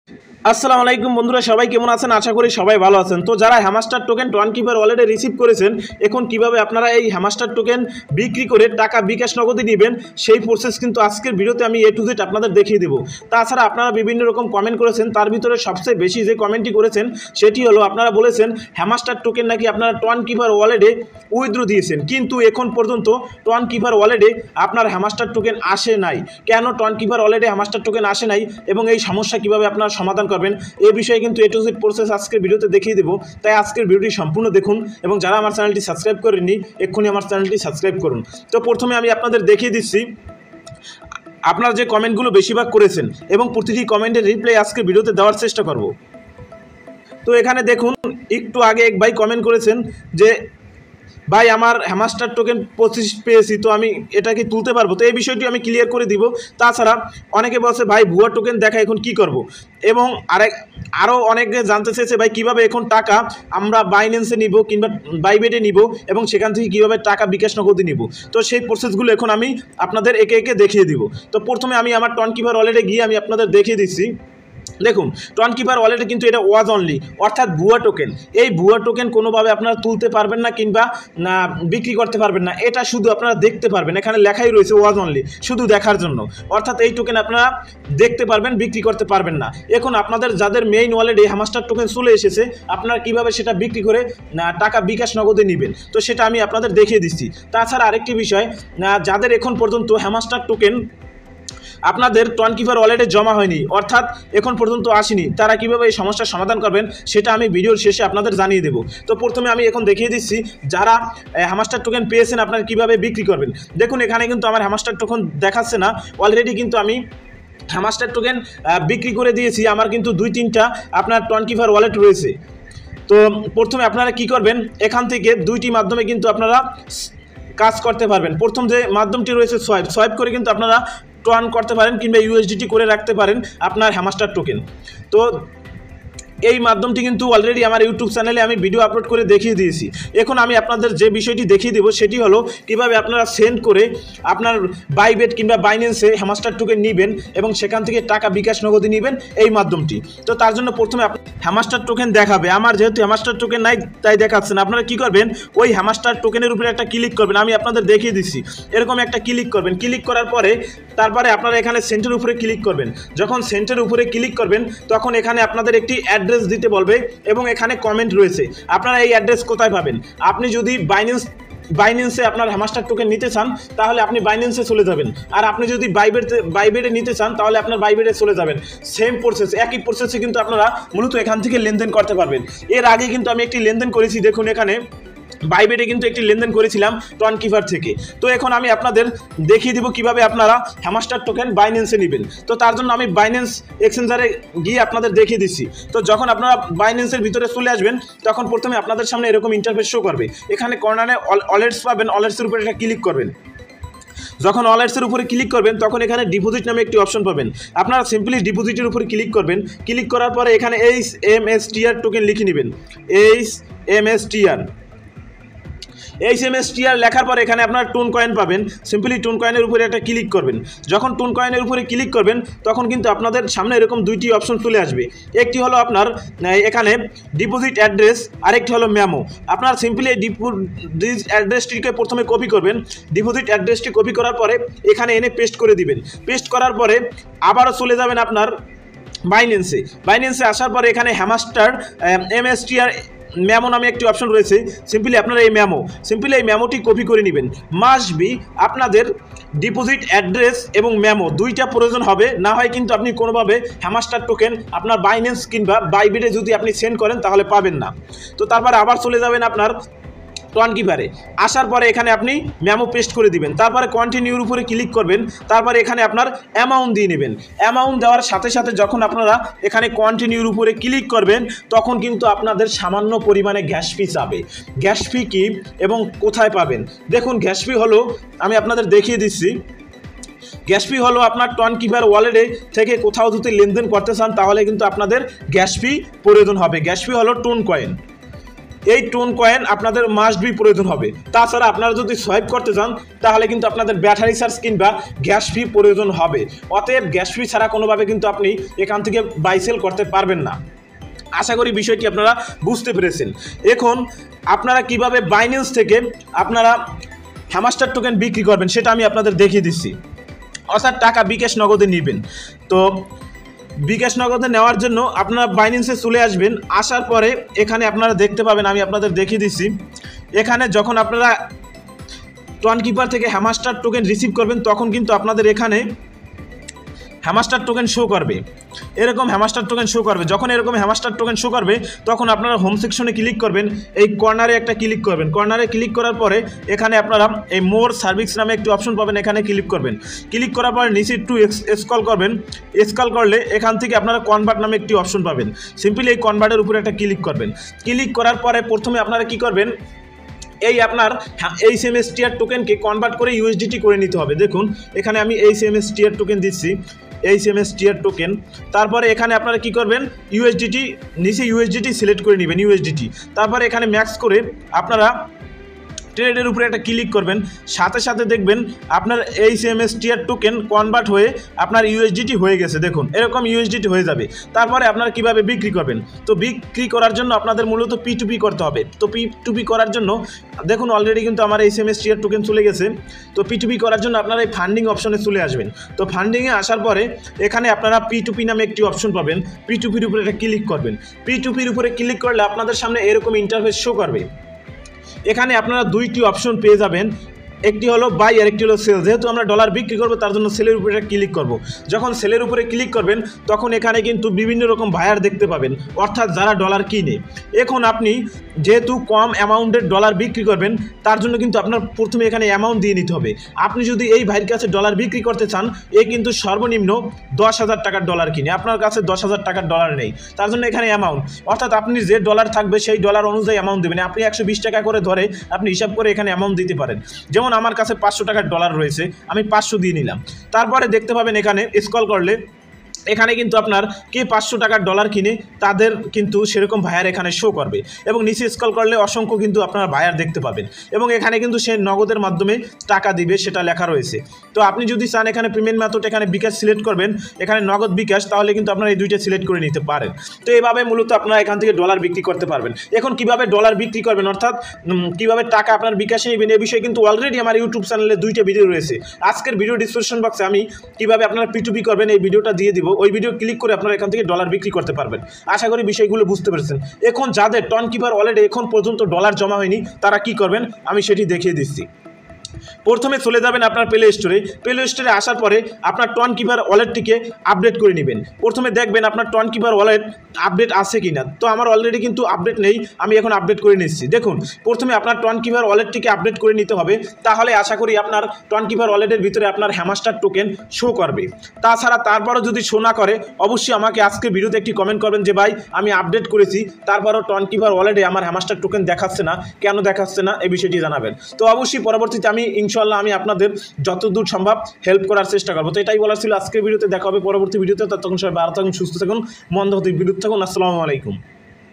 আসসালামু আলাইকুম বন্ধুরা, সবাই কেমন আছেন? আশা করি সবাই ভালো আছেন। তো যারা হ্যামাস্টার টোকেন টোয়ানকিপার ওয়ালেটে রিসিভ করেছেন, এখন কিভাবে আপনারা এই হ্যামাস্টার টোকেন বিক্রি করে টাকা বিকাশ নগদে নেবেন সেই প্রসেস কিন্তু আজকের ভিডিওতে আমি A to Z আপনাদের দেখিয়ে দেবো। তাছাড়া আপনারা বিভিন্ন রকম কমেন্ট করেছেন, তার ভিতরে সবচেয়ে বেশি যে কমেন্টটি করেছেন সেটি হলো আপনারা বলেছেন হ্যামাস্টার টোকেন নাকি আপনারা টোয়ানকিপার ওয়ালেটে উইথড্র দিয়েছেন, কিন্তু এখন পর্যন্ত টোয়ানকিপার ওয়ালেটে আপনার হ্যামাস্টার টোকেন আসে নাই। কেন টোয়ানকিপার ওয়ালেটে হ্যামাস্টার টোকেন আসে নাই এবং এই সমস্যা কিভাবে আপনারা সমাধান করবেন এই বিষয়ে কিন্তু A to Z প্রসেস আজকের ভিডিওতে দেখিয়ে দেবো। তাই আজকের ভিডিওটি সম্পূর্ণ দেখুন এবং যারা আমার চ্যানেলটি সাবস্ক্রাইব করেননি এক্ষুনি আমার চ্যানেলটি সাবস্ক্রাইব করুন। তো প্রথমে আমি আপনাদের দেখিয়ে দিচ্ছি আপনারা যে কমেন্টগুলো বেশিরভাগ করেছেন এবং প্রতিটি কমেন্টের রিপ্লাই আজকের ভিডিওতে দেওয়ার চেষ্টা করব। তো এখানে দেখুন, একটু আগে এক ভাই কমেন্ট করেছেন যে ভাই আমার হ্যামাস্টার টোকেন 25 পেয়েছি, তো আমি এটা কি তুলতে পারবো? তো এই বিষয়টি আমি ক্লিয়ার করে দিব। তাছাড়া অনেকে বলছে ভাই ভুয়া টোকেন দেখা এখন কি করব, এবং আরও অনেকে জানতে চেয়েছে ভাই কীভাবে এখন টাকা আমরা বাইন্যান্সে নিব কিংবা বাইবেটে নিব এবং সেখান থেকে কীভাবে টাকা বিকাশ নগদে নিব। তো সেই প্রসেসগুলো এখন আমি আপনাদের একে একে দেখিয়ে দিব। তো প্রথমে আমি আমার টোয়ানকিপার ওয়ালেটে গিয়ে আমি আপনাদের দেখিয়ে দিচ্ছি। দেখুন, টোয়ানকিপার ওয়ালেটে কিন্তু এটা ওয়াজ অনলি, অর্থাৎ ভুয়া টোকেন। এই ভুয়া টোকেন কোনোভাবে আপনারা তুলতে পারবেন না কিংবা বিক্রি করতে পারবেন না, এটা শুধু আপনারা দেখতে পারবেন। এখানে লেখাই রয়েছে ওয়াজ অনলি, শুধু দেখার জন্য। অর্থাৎ এই টোকেন আপনারা দেখতে পারবেন, বিক্রি করতে পারবেন না। এখন আপনাদের যাদের মেইন ওয়ালেটে হ্যামাস্টার টোকেন চলে এসেছে, আপনারা কিভাবে সেটা বিক্রি করে টাকা বিকাশ নগদে নেবেন, তো সেটা আমি আপনাদের দেখিয়ে দিচ্ছি। তাছাড়া আরেকটি বিষয়, যাদের এখন পর্যন্ত হ্যামাস্টার টোকেন আপনাদের টোয়ানকিপার ওয়ালেটে জমা হয়নি, অর্থাৎ এখন পর্যন্ত আসেনি, তারা কীভাবে এই সমস্যার সমাধান করবেন সেটা আমি ভিডিওর শেষে আপনাদের জানিয়ে দেবো। তো প্রথমে আমি এখন দেখিয়ে দিচ্ছি যারা হ্যামাস্টার টোকেন পেয়েছেন আপনারা কীভাবে বিক্রি করবেন। দেখুন, এখানে কিন্তু আমার হ্যামাস্টার টোকেন দেখাচ্ছে না, অলরেডি কিন্তু আমি হ্যামাস্টার টোকেন বিক্রি করে দিয়েছি। আমার কিন্তু 2-3টা আপনার টোয়ানকিপার ওয়ালেট রয়েছে। তো প্রথমে আপনারা কি করবেন, এখান থেকে দুইটি মাধ্যমে কিন্তু আপনারা কাজ করতে পারবেন। প্রথম যে মাধ্যমটি রয়েছে সোয়াইপ করে কিন্তু আপনারা টোয়ান করতে পারেন কিংবা ইউএসডিটি করে রাখতে পারেন আপনার হ্যামাস্টার টোকেন। তো এই মাধ্যমটি কিন্তু অলরেডি আমার ইউটিউব চ্যানেলে আমি ভিডিও আপলোড করে দেখিয়ে দিয়েছি। এখন আমি আপনাদের যে বিষয়টি দেখিয়ে দেবো সেটি হলো কিভাবে আপনারা সেন্ড করে আপনার বাইবেট কিংবা বাইন্যান্সে হ্যামাস্টার টোকেন নেবেন এবং সেখান থেকে টাকা বিকাশ নগদে নেবেন এই মাধ্যমটি। তো তার জন্য প্রথমে হ্যামাস্টার টোকেন দেখাবে, আমার যেহেতু হ্যামাস্টার টোকেন নাই তাই দেখাচ্ছেন। আপনারা কি করবেন, ওই হ্যামাস্টার টোকেনের উপরে একটা ক্লিক করবেন, আমি আপনাদের দেখিয়ে দিচ্ছি। এরকম একটা ক্লিক করবেন, ক্লিক করার পরে তারপরে আপনারা এখানে সেন্টের উপরে ক্লিক করবেন। যখন সেন্টের উপরে ক্লিক করবেন তখন এখানে আপনাদের একটি অ্যাড্রেস দিতে বলবে এবং এখানে কমেন্ট রয়েছে। আপনারা এই অ্যাড্রেস কোথায় পাবেন? আপনি যদি বাইন্যান্সে আপনার হ্যামাস্টার টোকেন নিতে চান তাহলে আপনি বাইন্যান্সে চলে যাবেন, আর আপনি যদি বাইবেটে নিতে চান তাহলে আপনার বাইবেটে চলে যাবেন। সেম প্রসেস, একই প্রসেসে কিন্তু আপনারা মূলত এখান থেকে লেনদেন করতে পারবেন। এর আগে কিন্তু আমি একটি লেনদেন করেছি, দেখুন এখানে বাইবেটে কিন্তু একটি লেনদেন করেছিলাম টোয়ানকিপার থেকে। তো এখন আমি আপনাদের দেখিয়ে দিব কিভাবে আপনারা হ্যামাস্টার টোকেন বাইন্যান্সে নেবেন। তো তার জন্য আমি বাইন্যান্স এক্সচেঞ্জারে গিয়ে আপনাদের দেখিয়ে দিচ্ছি। তো যখন আপনারা বাইন্যান্সের ভিতরে চলে আসবেন তখন প্রথমে আপনাদের সামনে এরকম ইন্টারফেস শো করবে। এখানে কর্নারে ওয়ালেটস পাবেন, ওয়ালেটসের উপরে একটা ক্লিক করবেন। যখন ওয়ালেটসের উপরে ক্লিক করবেন তখন এখানে ডিপোজিট নামে একটি অপশন পাবেন। আপনারা সিম্পলি ডিপোজিটের উপরে ক্লিক করবেন। ক্লিক করার পরে এখানে HMSTR টোকেন লিখে নেবেন, HMSTR লেখার পর এখানে আপনার টুন কয়েন পাবেন। সিম্পলি টুন কয়েনের উপরে একটা ক্লিক করবেন। যখন টুন কয়েনের উপরে ক্লিক করবেন তখন কিন্তু আপনাদের সামনে এরকম দুইটি অপশন চলে আসবে। একটি হলো আপনার এখানে ডিপোজিট অ্যাড্রেস, আরেকটি হলো মেমো। আপনার সিম্পলি এই ডিপোজিট অ্যাড্রেসটিকে প্রথমে কপি করবেন। ডিপোজিট অ্যাড্রেসটি কপি করার পরে এখানে এনে পেস্ট করে দিবেন। পেস্ট করার পরে আবারও চলে যাবেন আপনার বাইন্যান্সে আসার পরে এখানে হ্যামাস্টার MSTR মেমো নামে একটি অপশন রয়েছে। সিম্পলি আপনারা এই মেমোটি কপি করে নেবেন। মাস্ট বি আপনাদের ডিপোজিট অ্যাড্রেস এবং মেমো দুইটা প্রয়োজন হবে, না হয় কিন্তু আপনি কোনোভাবে হ্যামাস্টার টোকেন আপনার বাইন্যান্স কিংবা বাইবিটে যদি আপনি সেন্ড করেন তাহলে পাবেন না। তো তারপরে আবার চলে যাবেন আপনার টোয়ানকিপারে। আসার পরে এখানে আপনি মেমো পেস্ট করে দিবেন। তারপরে কন্টিনিউর উপরে ক্লিক করবেন। তারপরে এখানে আপনার অ্যামাউন্ট দিয়ে নেবেন। অ্যামাউন্ট দেওয়ার সাথে সাথে যখন আপনারা এখানে কন্টিনিউর উপরে ক্লিক করবেন তখন কিন্তু আপনাদের সামান্য পরিমাণে গ্যাস ফি চাবে। গ্যাস ফি কি এবং কোথায় পাবেন? দেখুন, গ্যাস ফি হলো, আমি আপনাদের দেখিয়ে দিচ্ছি। গ্যাস ফি হলো আপনার টোয়ানকিপার ওয়ালেটে থেকে কোথাও যদি লেনদেন করতে চান তাহলে কিন্তু আপনাদের গ্যাস ফি প্রয়োজন হবে। গ্যাস ফি হলো টুন কয়েন। এই টোন কয়েন আপনাদের মাস্ট বি প্রয়োজন হবে। তাছাড়া আপনারা যদি সোয়াইপ করতে চান তাহলে কিন্তু আপনাদের ব্যাটারি চার্জ কিংবা গ্যাস ফি প্রয়োজন হবে। অতএব গ্যাস ফি ছাড়া কোনোভাবে কিন্তু আপনি এখান থেকে বাই সেল করতে পারবেন না। আশা করি বিষয়টি আপনারা বুঝতে পেরেছেন। এখন আপনারা কিভাবে বাইন্যান্স থেকে আপনারা হ্যামাস্টার টোকেন বিক্রি করবেন সেটা আমি আপনাদের দেখিয়ে দিচ্ছি। অর্থাৎ টাকা বিকাশ নগদে নেবেন। তো বিকাশ নগদে নেওয়ার জন্য আপনারা বাইন্যান্সে চলে আসবেন। আসার পরে এখানে আপনারা দেখতে পাবেন, আমি আপনাদের দেখিয়ে দিচ্ছি। এখানে যখন আপনারা টোকেন থেকে হ্যামাস্টার টোকেন রিসিভ করবেন তখন কিন্তু আপনাদের এখানে হ্যামাস্টার টোকেন শো করবে, এরকম হ্যামাস্টার টোকেন শো করবে। যখন এরকম হ্যামাস্টার টোকেন শো করবে তখন আপনারা হোম সেকশনে ক্লিক করবেন, এই কর্নারে একটা ক্লিক করবেন। কর্নারে ক্লিক করার পরে এখানে আপনারা এই মোর সার্ভিস নামে একটি অপশন পাবেন, এখানে ক্লিক করবেন। ক্লিক করার পরে নিচে একটু স্ক্রল করবেন। স্ক্রল করলে এখান থেকে আপনারা কনভার্ট নামে একটি অপশন পাবেন। সিম্পলি এই কনভার্টের উপরে একটা ক্লিক করবেন। ক্লিক করার পরে প্রথমে আপনারা কি করবেন, এই আপনার HMSTR টোকেনকে কনভার্ট করে USDT করে নিতে হবে। দেখুন এখানে আমি HMSTR টোকেন দিচ্ছি, HMSTR টোকেন। তারপরে এখানে আপনারা কি করবেন, USDT নিচে USDT সিলেক্ট করে নেবেন, USDT। তারপরে এখানে ম্যাক্স করে আপনারা ট্রেডের উপরে একটা ক্লিক করবেন। সাথে সাথে দেখবেন আপনার HMSTR টোকেন কনভার্ট হয়ে আপনার USDT হয়ে গেছে। দেখুন এরকম USDT হয়ে যাবে। তারপরে আপনারা কিভাবে বিক্রি করবেন, তো বিক্রি করার জন্য আপনাদের মূলত P2P করতে হবে। তো P2P করার জন্য দেখুন অলরেডি কিন্তু আমার HMSTR টোকেন চলে গেছে। তো P2P করার জন্য আপনারা এই ফান্ডিং অপশনে চলে আসবেন। তো ফান্ডিংয়ে আসার পরে এখানে আপনারা P2P নামে একটি অপশন পাবেন, P2Pর উপরে একটা ক্লিক করবেন। P2Pর উপরে ক্লিক করলে আপনাদের সামনে এরকম ইন্টারফেস শো করবে। এখানে আপনারা দুইটি অপশন পেয়ে যাবেন, একটি হলো বাই আর একটি হলো সেল। যেহেতু আমরা ডলার বিক্রি করবো তার জন্য সেলের উপরে ক্লিক করব। যখন সেলের উপরে ক্লিক করবেন তখন এখানে কিন্তু বিভিন্ন রকম বায়ার দেখতে পাবেন, অর্থাৎ যারা ডলার কিনে। এখন আপনি যেহেতু কম অ্যামাউন্টের ডলার বিক্রি করবেন তার জন্য কিন্তু আপনার প্রথমে এখানে অ্যামাউন্ট দিয়ে নিতে হবে। আপনি যদি এই ভাইয়ের কাছে ডলার বিক্রি করতে চান, এ কিন্তু সর্বনিম্ন 10,000 টাকার ডলার কিনে, আপনার কাছে 10,000 টাকার ডলার নেই, তার জন্য এখানে অ্যামাউন্ট, অর্থাৎ আপনি যে ডলার থাকবে সেই ডলার অনুযায়ী অ্যামাউন্ট দেবেন। আপনি 120 টাকা করে ধরে আপনি হিসাব করে এখানে অ্যামাউন্ট দিতে পারেন। যেমন আমার কাছে 500 টাকার ডলার রয়েছে, আমি 500 দিয়ে নিলাম। তারপরে দেখতে পাবেন এখানে স্ক্রল করলে এখানে কিন্তু আপনার কে 500 টাকার ডলার কিনে তাদের কিন্তু সেরকম ভায়ার এখানে শো করবে। এবং নিচে স্ক্রল করলে অসংখ্য কিন্তু আপনারা ভায়ার দেখতে পাবেন এবং এখানে কিন্তু সে নগদের মাধ্যমে টাকা দিবে সেটা লেখা রয়েছে। তো আপনি যদি চান এখানে পেমেন্ট মেথড এখানে বিকাশ সিলেক্ট করবেন, এখানে নগদ বিকাশ, তাহলে কিন্তু আপনারা এই দুইটা সিলেক্ট করে নিতে পারেন। তো এইভাবে মূলত আপনারা এখান থেকে ডলার বিক্রি করতে পারবেন। এখন কিভাবে ডলার বিক্রি করবেন, অর্থাৎ কিভাবে টাকা আপনার বিকাশে নেবেন, এই বিষয়ে কিন্তু অলরেডি আমার ইউটিউব চ্যানেলে দুইটা ভিডিও রয়েছে। আজকের ভিডিও ডিসক্রিপশন বক্সে আমি কিভাবে আপনারা P2P করবেন এই ভিডিওটা দিয়ে দিব, ওই ভিডিও ক্লিক করে আপনারা এখান থেকে ডলার বিক্রি করতে পারবেন। আশা করি বিষয়গুলো বুঝতে পেরেছেন। এখন যাদের টোকেন ওয়ালেটে এখন পর্যন্ত ডলার জমা হয়নি তারা কি করবেন আমি সেটি দেখিয়ে দিচ্ছি। প্রথমে চলে যাবেন আপনার প্লে স্টোরে। প্লে স্টোরে আসার পরে আপনার টোকেন ওয়ালেটটিকে আপডেট করে নেবেন। প্রথমে দেখবেন আপনার টোকেন ওয়ালেট আপডেট আছে কিনা। তো আমার অলরেডি কিন্তু আপডেট নেই, আমি এখন আপডেট করে নিচ্ছি। দেখুন প্রথমে আপনার টোকেন ওয়ালেটটিকে আপডেট করে নিতে হবে, তাহলে আশা করি আপনার টোকেন ওয়ালেটের ভিতরে আপনার হ্যামাস্টার টোকেন শো করবে। তাছাড়া তারপরও যদি শো না করে অবশ্যই আমাকে আজকে ভিডিওতে একটি কমেন্ট করবেন যে ভাই আমি আপডেট করেছি তারপরও টোকেন ওয়ালেটে আমার হ্যামাস্টার টোকেন দেখাচ্ছে না, কেন দেখাচ্ছে না এই বিষয়টি জানাবেন। তো অবশ্যই পরবর্তীতে আমি ইনশাআল্লাহ আমি আপনাদের যতদূর সম্ভব হেল্প করার চেষ্টা করবো। তো এটাই বলার ছিল আজকের ভিডিওতে। দেখা হবে পরবর্তী ভিডিওতে। ততক্ষণ সবাই ভালো থাকুন, সুস্থ থাকুন, মন্দ হতে বিরত থাকুন। আসসালামু আলাইকুম।